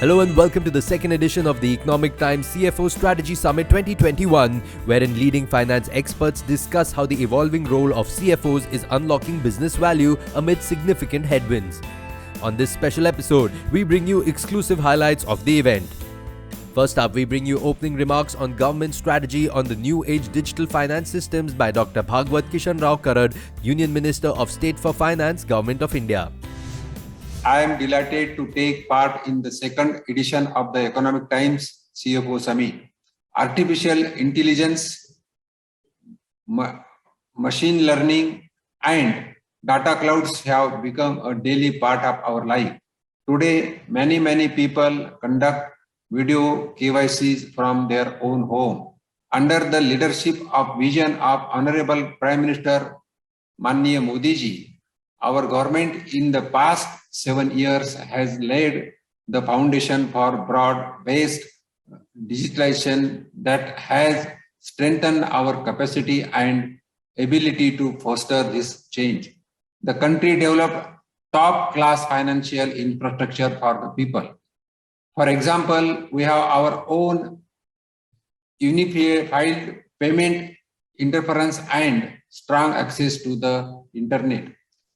Hello and welcome to the second edition of the Economic Times CFO Strategy Summit 2021, wherein leading finance experts discuss how the evolving role of CFOs is unlocking business value amid significant headwinds. On this special episode, we bring you exclusive highlights of the event. First up, we bring you opening remarks on government strategy on the new age digital finance systems by Dr. Bhagwat Kishan Rao Karad, Union Minister of State for Finance, Government of India. I am delighted to take part in the second edition of the Economic Times CFO Summit. Artificial intelligence, machine learning, and data clouds have become a daily part of our life. Today, many people conduct video KYCs from their own home. Under the leadership of vision of Honorable Prime Minister Manniya Modi ji, our government in the past 7 years has laid the foundation for broad-based digitalization that has strengthened our capacity and ability to foster this change. The country developed top-class financial infrastructure for the people. For example, we have our own unified payment interference and strong access to the internet.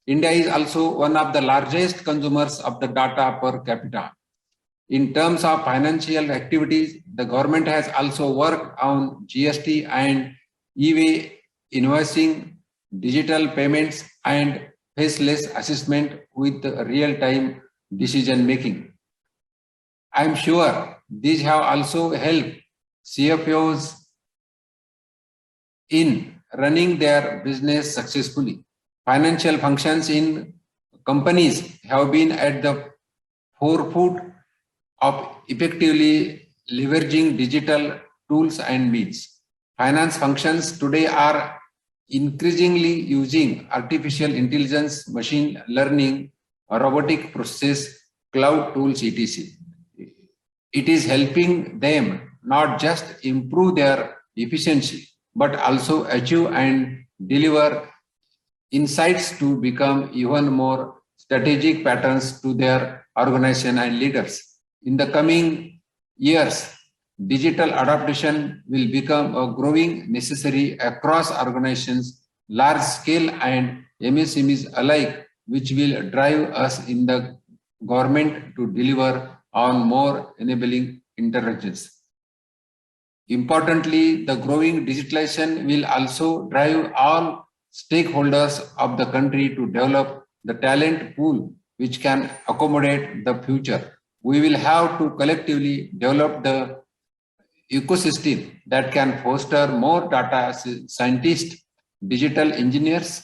India is also one of the largest consumers of the data per capita. In terms of financial activities, the government has also worked on GST and e-way invoicing, digital payments, and faceless assessment with real-time decision making. I am sure these have also helped CFOs in running their business successfully. Financial functions in companies have been at the forefront of effectively leveraging digital tools and means. Finance functions today are increasingly using artificial intelligence, machine learning, robotic process, cloud tools, etc. It is helping them not just improve their efficiency, but also achieve and deliver insights to become even more strategic patterns to their organization and leaders. In the coming years, digital adaptation will become a growing necessary across organizations, large scale and MSMEs alike, which will drive us in the government to deliver on more enabling interventions. Importantly, the growing digitalization will also drive all stakeholders of the country to develop the talent pool which can accommodate the future. We will have to collectively develop the ecosystem that can foster more data scientists, digital engineers,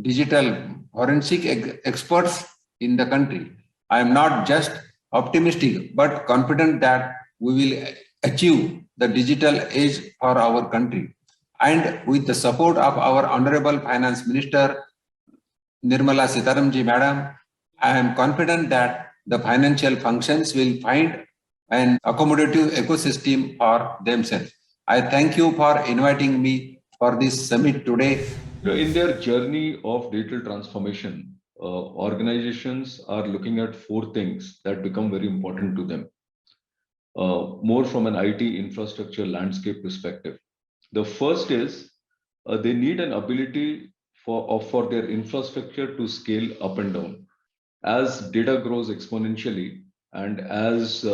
digital forensic experts in the country. I am not just optimistic but confident that we will achieve the digital age for our country. And with the support of our Honorable Finance Minister, Nirmala Sitaramji Madam, I am confident that the financial functions will find an accommodative ecosystem for themselves. I thank you for inviting me for this summit today. In their journey of digital transformation, organizations are looking at 4 things that become very important to them, more from an IT infrastructure landscape perspective. The first is they need an ability for their infrastructure to scale up and down. As data grows exponentially and as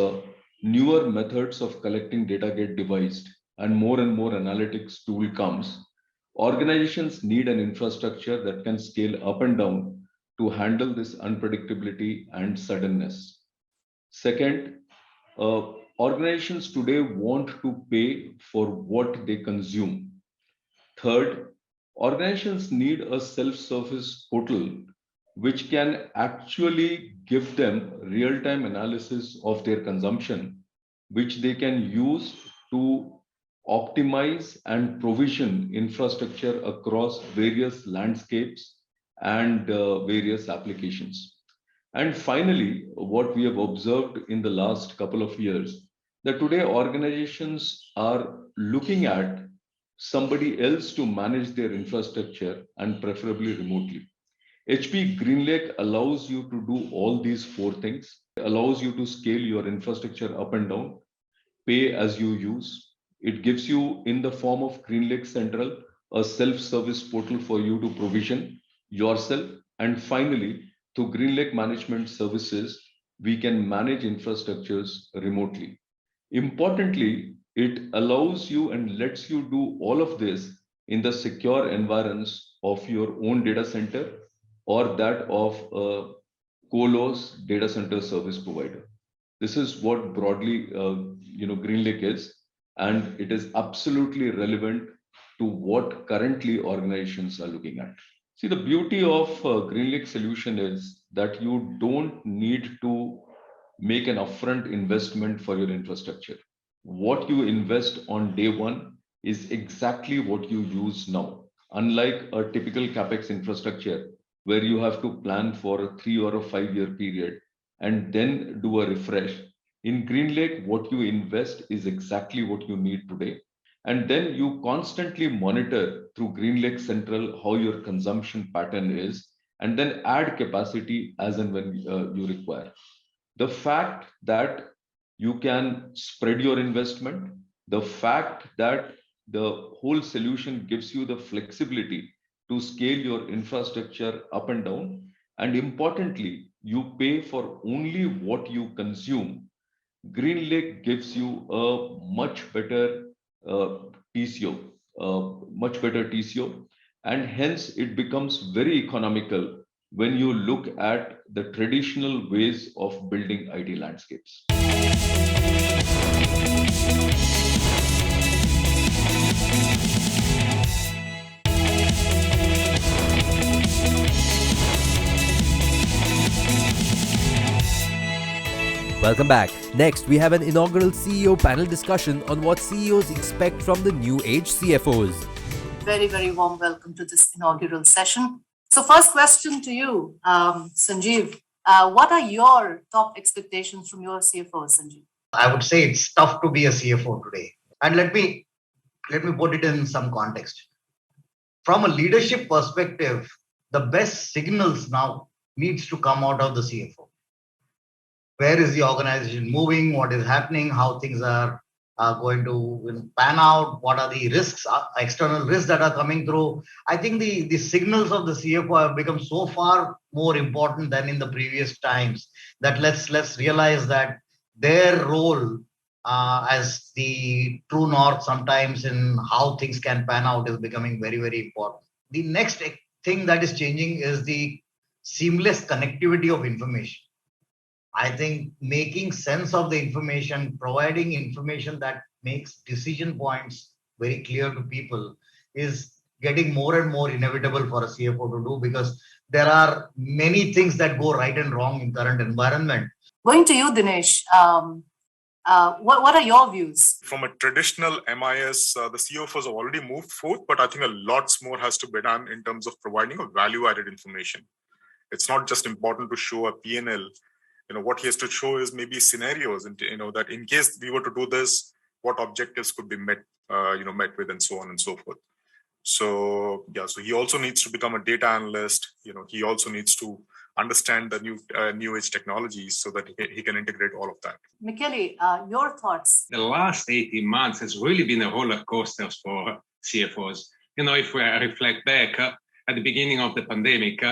newer methods of collecting data get devised and more analytics tool comes, organizations need an infrastructure that can scale up and down to handle this unpredictability and suddenness. Second, organizations today want to pay for what they consume. Third, organizations need a self-service portal which can actually give them real-time analysis of their consumption, which they can use to optimize and provision infrastructure across various landscapes and various applications. And finally, what we have observed in the last couple of years, that today organizations are looking at somebody else to manage their infrastructure and preferably remotely. HP GreenLake allows you to do all these 4 things. It allows you to scale your infrastructure up and down, pay as you use. It gives you, in the form of GreenLake Central, a self-service portal for you to provision yourself. And finally, through GreenLake Management Services, we can manage infrastructures remotely. Importantly, it allows you and lets you do all of this in the secure environs of your own data center or that of a colos data center service provider. This is what broadly GreenLake is, and it is absolutely relevant to what currently organizations are looking at. See, the beauty of GreenLake solution is that you don't need to make an upfront investment for your infrastructure. What you invest on day one is exactly what you use now. Unlike a typical capex infrastructure, where you have to plan for a 3 or a 5 year period and then do a refresh. In GreenLake, what you invest is exactly what you need today. And then you constantly monitor through GreenLake Central how your consumption pattern is, and then add capacity as and when you require. The fact that you can spread your investment, the fact that the whole solution gives you the flexibility to scale your infrastructure up and down, and importantly, you pay for only what you consume. GreenLake gives you a much better TCO, and hence it becomes very economical when you look at the traditional ways of building IT landscapes. Welcome back. Next, we have an inaugural CEO panel discussion on what CEOs expect from the new age CFOs. Very, very warm welcome to this inaugural session. So first question to you, Sanjeev. What are your top expectations from your CFO, Sanjeev? I would say it's tough to be a CFO today. And let me put it in some context. From a leadership perspective, the best signals now needs to come out of the CFO. Where is the organization moving? What is happening? How things are going to pan out? What are the risks, external risks that are coming through? I think the signals of the CFO have become so far more important than in the previous times that let's realize that their role as the true north sometimes in how things can pan out is becoming very, very important. The next thing that is changing is the seamless connectivity of information. I think making sense of the information, providing information that makes decision points very clear to people is getting more and more inevitable for a CFO to do, because there are many things that go right and wrong in current environment. Going to you, Dinesh. What are your views? From a traditional MIS, the CFOs have already moved forth, but I think a lot more has to be done in terms of providing a value-added information. It's not just important to show a P&L. What he has to show is maybe scenarios, and that in case we were to do this, what objectives could be met with, and so on and so forth. So he also needs to become a data analyst. He also needs to understand the new age technologies so that he can integrate all of that. Michele, your thoughts? The last 18 months has really been a roller coaster for CFOs. If we reflect back at the beginning of the pandemic,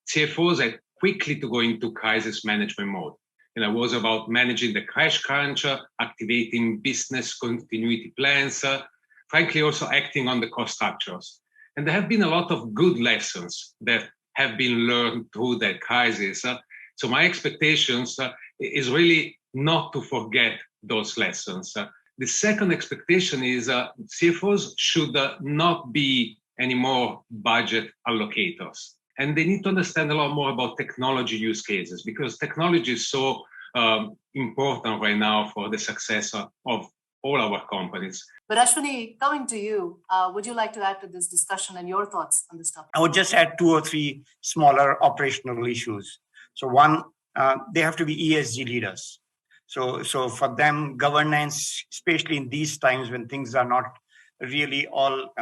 CFOs had quickly to go into crisis management mode. It was about managing the crash crunch, activating business continuity plans, frankly, also acting on the cost structures. And there have been a lot of good lessons that have been learned through that crisis. So my expectations is really not to forget those lessons. The second expectation is CFOs should not be anymore budget allocators. And they need to understand a lot more about technology use cases, because technology is so important right now for the success of all our companies. But Ashwini, coming to you, would you like to add to this discussion and your thoughts on this topic? I would just add 2 or 3 smaller operational issues. So one, they have to be ESG leaders. So for them, governance, especially in these times when things are not really all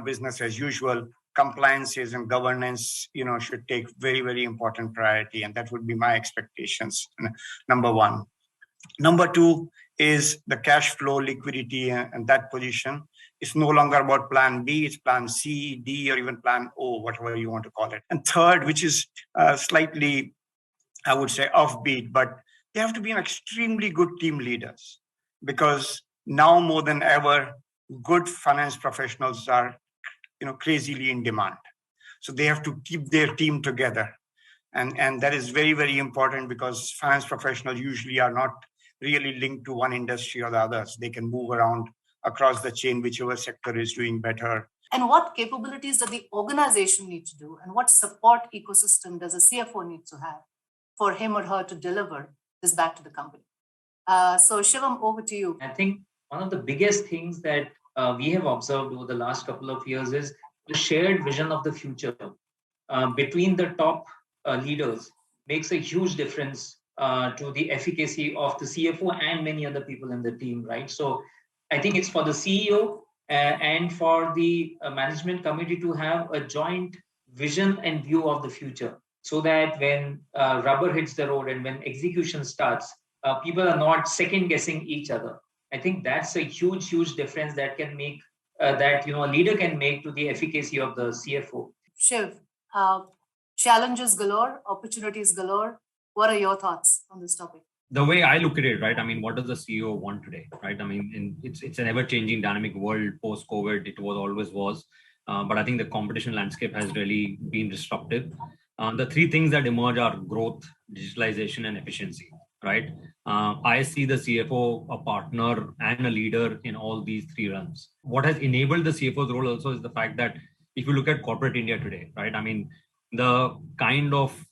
business as usual, compliances and governance, should take very, very important priority. And that would be my expectations, number one. Number two is the cash flow, liquidity, and that position. It's no longer about plan B, it's plan C, D, or even plan O, whatever you want to call it. And third, which is slightly, I would say, offbeat, but they have to be an extremely good team leaders, because now more than ever, good finance professionals are, crazily in demand. So they have to keep their team together. And that is very, very important, because finance professionals usually are not really linked to one industry or the others. They can move around across the chain, whichever sector is doing better. And what capabilities does the organization need to do? And what support ecosystem does a CFO need to have for him or her to deliver this back to the company? So Shivam, over to you. I think one of the biggest things that we have observed over the last couple of years is the shared vision of the future between the top leaders makes a huge difference to the efficacy of the CFO and many other people in the team, right? So I think it's for the CEO and for the management committee to have a joint vision and view of the future, so that when rubber hits the road and when execution starts, people are not second guessing each other. I think that's a huge, huge difference that can make that a leader can make to the efficacy of the CFO. Shiv, challenges galore, opportunities galore. What are your thoughts on this topic? The way I look at it, right? I mean, what does the CEO want today, right? I mean, it's an ever-changing, dynamic world post-COVID. It always was, but I think the competition landscape has really been disruptive. The three things that emerge are growth, digitalization, and efficiency, right? I see the CFO a partner and a leader in all these three realms. What has enabled the CFO's role also is the fact that if you look at corporate India today, right? I mean, the kind of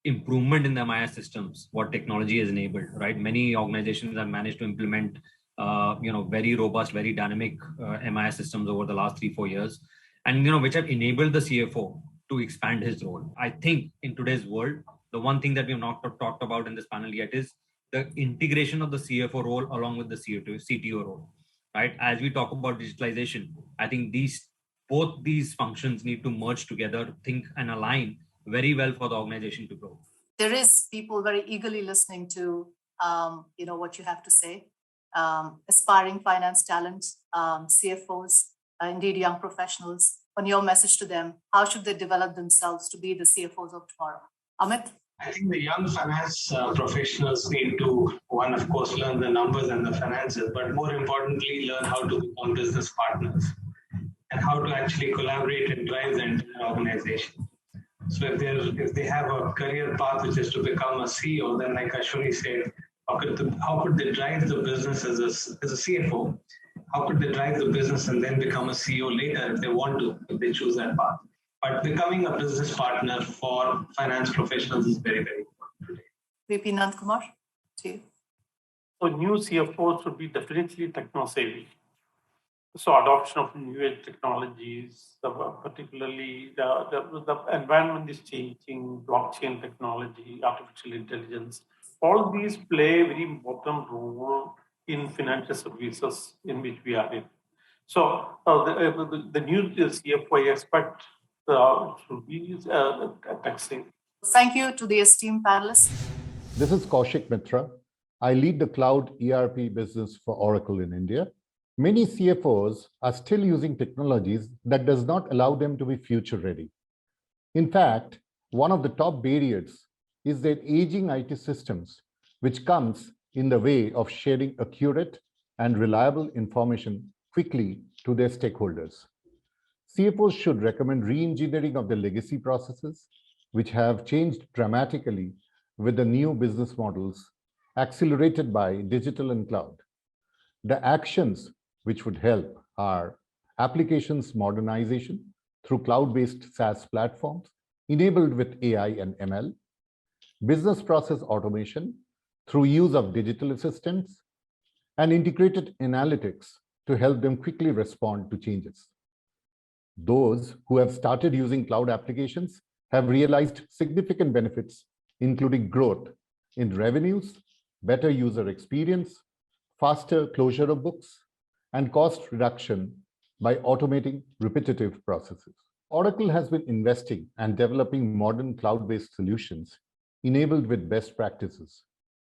improvement in the MIS systems, what technology has enabled, right? Many organizations have managed to implement, very robust, very dynamic MIS systems over the last 3-4 years, and which have enabled the CFO to expand his role. I think in today's world, the one thing that we have not talked about in this panel yet is the integration of the CFO role along with the CTO role, right? As we talk about digitalization, I think both these functions need to merge together, think and align very well for the organization to grow. There is people very eagerly listening to what you have to say. Aspiring finance talents, CFOs, indeed young professionals. On your message to them, how should they develop themselves to be the CFOs of tomorrow? Amit? I think the young finance professionals need to, one, of course, learn the numbers and the finances, but more importantly, learn how to become business partners and how to actually collaborate and drive the entire organization. So if they have a career path which is to become a CEO, then like Ashwini said, how could they drive the business as a CFO? How could they drive the business and then become a CEO later if they want to, if they choose that path? But becoming a business partner for finance professionals is very, very important today. VP Nandkumar, to you. So new CFOs should be definitely techno-savvy. So adoption of new age technologies, particularly the environment is changing, blockchain technology, artificial intelligence, all these play a very important role in financial services in which we are in. So the new CFO I expect should be tech-savvy. Thank you to the esteemed panelists. This is Kaushik Mitra. I lead the cloud ERP business for Oracle in India. Many CFOs are still using technologies that does not allow them to be future ready. In fact, one of the top barriers is their aging IT systems, which comes in the way of sharing accurate and reliable information quickly to their stakeholders. CFOs should recommend re-engineering of their legacy processes, which have changed dramatically with the new business models accelerated by digital and cloud. The actions which would help are applications modernization through cloud-based SaaS platforms enabled with AI and ML, business process automation through use of digital assistants, and integrated analytics to help them quickly respond to changes. Those who have started using cloud applications have realized significant benefits, including growth in revenues, better user experience, faster closure of books, and cost reduction by automating repetitive processes. Oracle has been investing and developing modern cloud-based solutions enabled with best practices,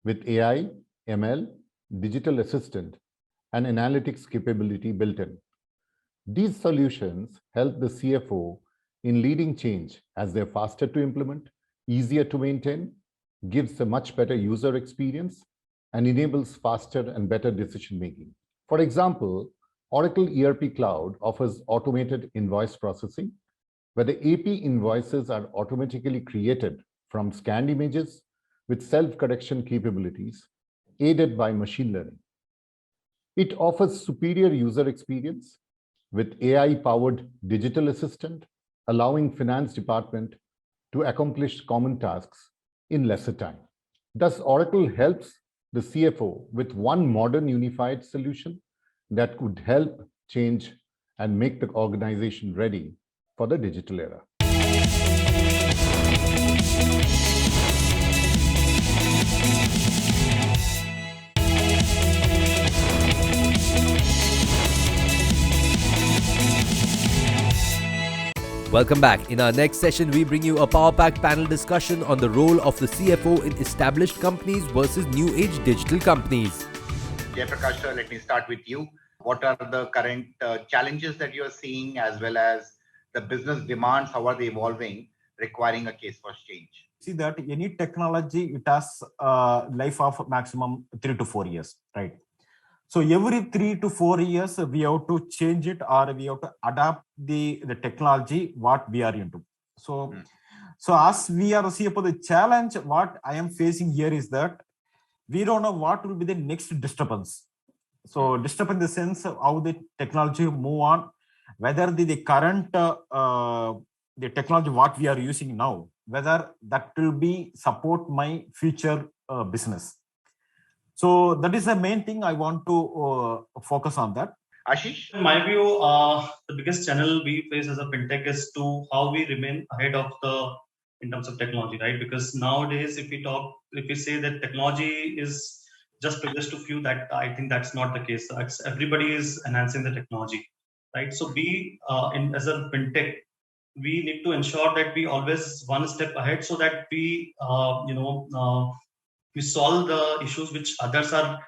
with AI, ML, digital assistant, and analytics capability built in. These solutions help the CFO in leading change as they're faster to implement, easier to maintain, gives a much better user experience, and enables faster and better decision making. For example, Oracle ERP Cloud offers automated invoice processing, where the AP invoices are automatically created from scanned images with self-correction capabilities, aided by machine learning. It offers superior user experience with AI-powered digital assistant, allowing finance department to accomplish common tasks in lesser time. Thus, Oracle helps the CFO with one modern unified solution that could help change and make the organization ready for the digital era. Welcome back. In our next session, we bring you a power-packed panel discussion on the role of the CFO in established companies versus new age digital companies. Jayaprakash sir, let me start with you. What are the current challenges that you are seeing, as well as the business demands? How are they evolving, requiring a case for change? See that any technology, it has a life of maximum 3 to 4 years, right? So every 3 to 4 years, we have to change it, or we have to adapt the technology what we are into. So, so as we are CFO, the challenge what I am facing here is that we don't know what will be the next disturbance. So disturbance in the sense of how the technology move on, whether the current the technology what we are using now, whether that will be support my future business. So that is the main thing I want to focus on that. Ashish? In my view, the biggest channel we face as a fintech is to how we remain ahead of in terms of technology, right? Because nowadays, if we say that technology is just privileged to few, that I think that's not the case. Everybody is enhancing the technology, right? So as a fintech, we need to ensure that we always one step ahead, so that we we solve the issues which others are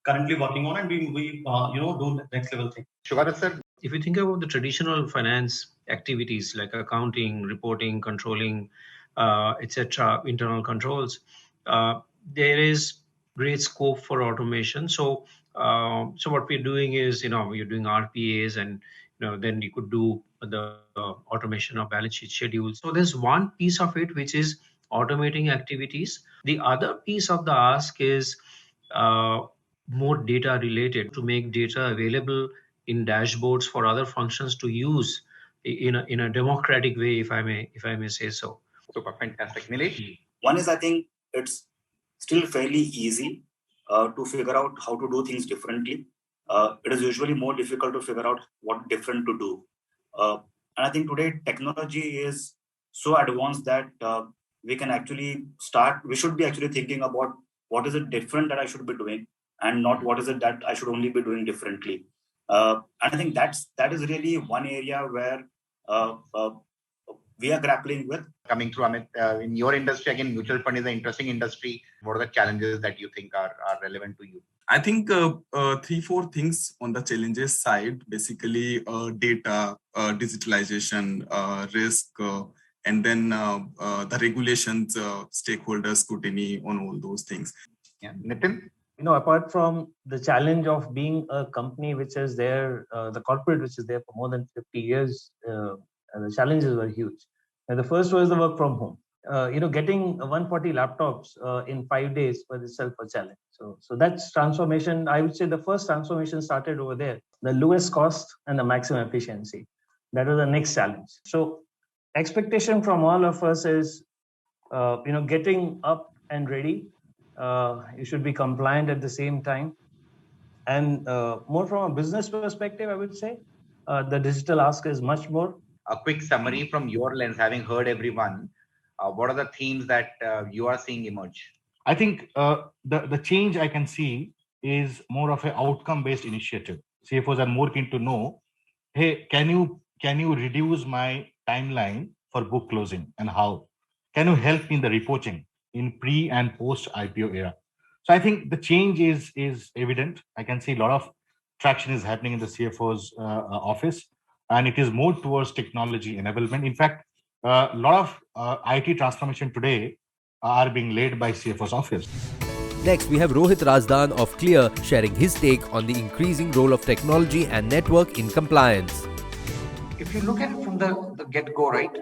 currently working on, and we do next level thing. Shubharat sir? If you think about the traditional finance activities like accounting, reporting, controlling, etc., internal controls, there is great scope for automation. So what we're doing is, you're doing RPAs, and then you could do the automation of balance sheet schedules. So there's one piece of it which is automating activities. The other piece of the ask is more data related, to make data available in dashboards for other functions to use in a democratic way, if I may say so. Super, fantastic. Nilesh? One is, I think it's still fairly easy to figure out how to do things differently. It is usually more difficult to figure out what different to do. And I think today technology is so advanced that we should be actually thinking about what is it different that I should be doing, and not what is it that I should only be doing differently. And I think that is really one area where we are grappling with. Coming through, Amit, in your industry, again, mutual fund is an interesting industry. What are the challenges that you think are relevant to you? I think 3-4 things on the challenges side, basically data, digitalization, risk, and then the regulations, stakeholders scrutiny on all those things. Yeah, Nitin? Apart from the challenge of being a company which is there, the corporate which is there for more than 50 years, the challenges were huge. And the first was the work from home. Getting 140 laptops in 5 days was itself a challenge. So that's transformation. I would say the first transformation started over there. The lowest cost and the maximum efficiency. That was the next challenge. So expectation from all of us is, getting up and ready. You should be compliant at the same time. And more from a business perspective, I would say, the digital ask is much more. A quick summary from your lens, having heard everyone, what are the themes that you are seeing emerge? I think the change I can see is more of an outcome-based initiative. CFOs are more keen to know, hey, can you reduce my timeline for book closing and how? Can you help me in the reporting in pre and post IPO era? So I think the change is evident. I can see a lot of traction is happening in the CFO's office, and it is more towards technology enablement. In fact, a lot of IT transformation today are being led by CFO's office. Next, we have Rohit Razdan of Clear sharing his take on the increasing role of technology and network in compliance. If you look at it from the get-go, right,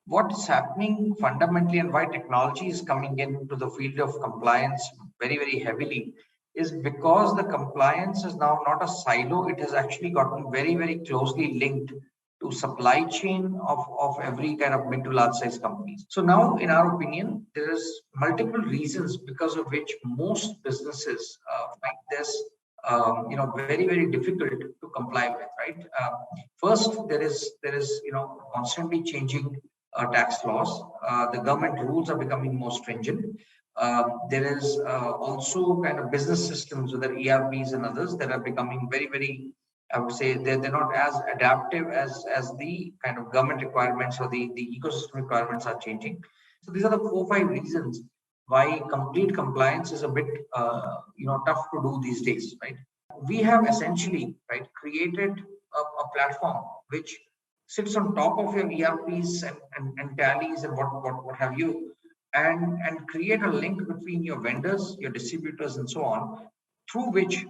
what's happening fundamentally and why technology is coming into the field of compliance very, very heavily is because the compliance is now not a silo. It has actually gotten very, very closely linked to supply chain of every kind of mid to large size companies. So now, in our opinion, there is multiple reasons because of which most businesses find this very, very difficult to comply with, right? First, there is constantly changing tax laws. The government rules are becoming more stringent. There is also kind of business systems, whether ERPs and others, that are becoming very, very, I would say they're not as adaptive as the kind of government requirements or the ecosystem requirements are changing. So these are the 4 or 5 reasons why complete compliance is a bit tough to do these days, right? We have essentially created a platform which sits on top of your ERPs and tallies and what have you, and create a link between your vendors, your distributors, and so on, through which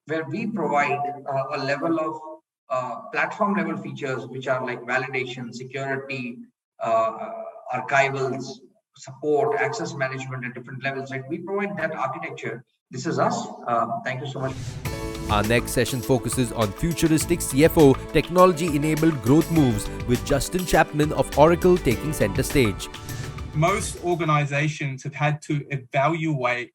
where we provide a level of platform level features which are like validation, security, archivals, support, access management at different levels. Right? We provide that architecture. This is us. Thank you so much. Our next session focuses on futuristic CFO technology-enabled growth moves with Justin Chapman of Oracle taking center stage. Most organizations have had to evaluate,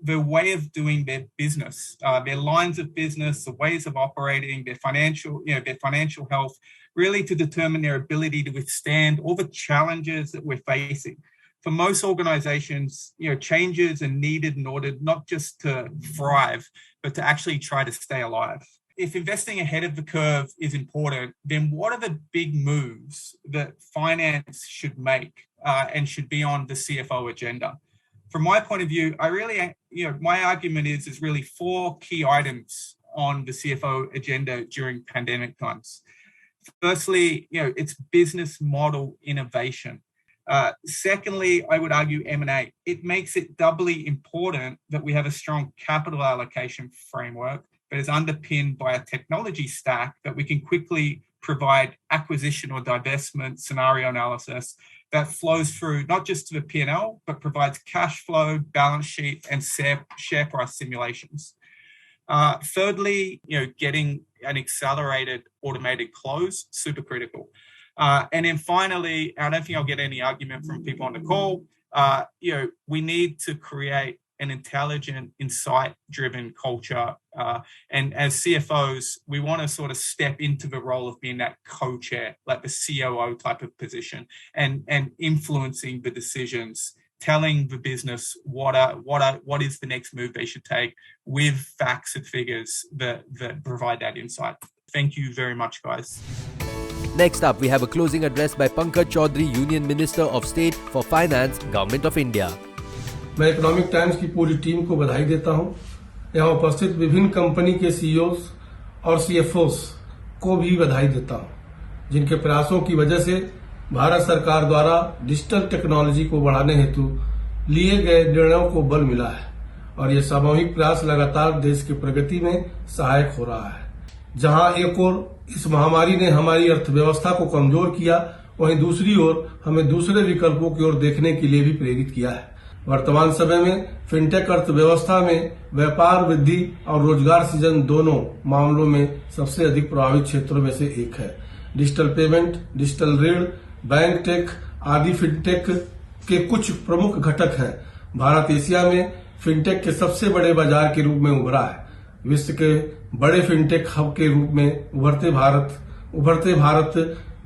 their way of doing their business, their lines of business, the ways of operating, their financial health, really to determine their ability to withstand all the challenges that we're facing. For most organizations, changes are needed in order not just to thrive, but to actually try to stay alive. If investing ahead of the curve is important, then what are the big moves that finance should make and should be on the CFO agenda? From my point of view, my argument is really 4 key items on the CFO agenda during pandemic times. Firstly, it's business model innovation. Secondly, I would argue M&A. It makes it doubly important that we have a strong capital allocation framework that is underpinned by a technology stack that we can quickly provide acquisition or divestment scenario analysis that flows through not just to the P&L, but provides cash flow, balance sheet, and share price simulations. Thirdly, getting an accelerated automated close, super critical. And then finally, I don't think I'll get any argument from people on the call. We need to create an intelligent, insight-driven culture. And as CFOs, we want to sort of step into the role of being that co-chair, like the COO type of position, and influencing the decisions, telling the business what is the next move they should take with facts and figures that provide that insight. Thank you very much, guys. Next up, we have a closing address by Pankaj Chaudhary, Union Minister of State for Finance, Government of India. मैं economic times की पूरी team को बधाई देता हूं। यहां उपस्थित विभिन्न कंपनी के सीईओज और सीएफओस को भी बधाई देता हूं, जिनके प्रयासों की वजह से भारत सरकार द्वारा डिजिटल टेक्नोलॉजी को बढ़ाने हेतु लिए गए निर्णयों को बल मिला है और ये सामूहिक प्रयास लगातार देश की प्रगति में सहायक हो रहा है। जहां एक ओर इस महामारी ने हमारी अर्थव्यवस्था को कमजोर किया, वहीं दूसरी ओर हमें दूसरे विकल्पों की ओर देखने के लिए भी प्रेरित किया है। वर्तमान समय में फिनटेक अर्थव्यवस्था में व्यापार वृद्धि और रोजगार सृजन दोनों मामलों में सबसे अधिक प्रभावित क्षेत्रों में से एक है। डिजिटल पेमेंट, डिजिटल ऋण, बैंक टेक आदि फिनटेक के कुछ प्रमुख घटक हैं। भारत एशिया में फिनटेक के सबसे बड़े बाजार के रूप में उभरा है। विश्व के बड़े फिनटेक हब के रूप में उभरते भारत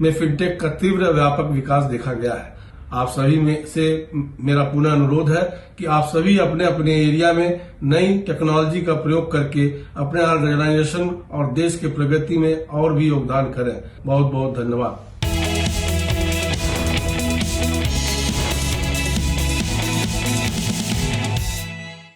में फिनटेक का तीव्र व्यापक विकास देखा गया है। आप सभी में से मेरा पुनः अनुरोध है कि आप सभी अपने अपने एरिया में नई टेक्नोलॉजी का प्रयोग करके अपने ऑर्गेनाइजेशन और देश की प्रगति में और भी योगदान करें। बहुत बहुत धन्यवाद।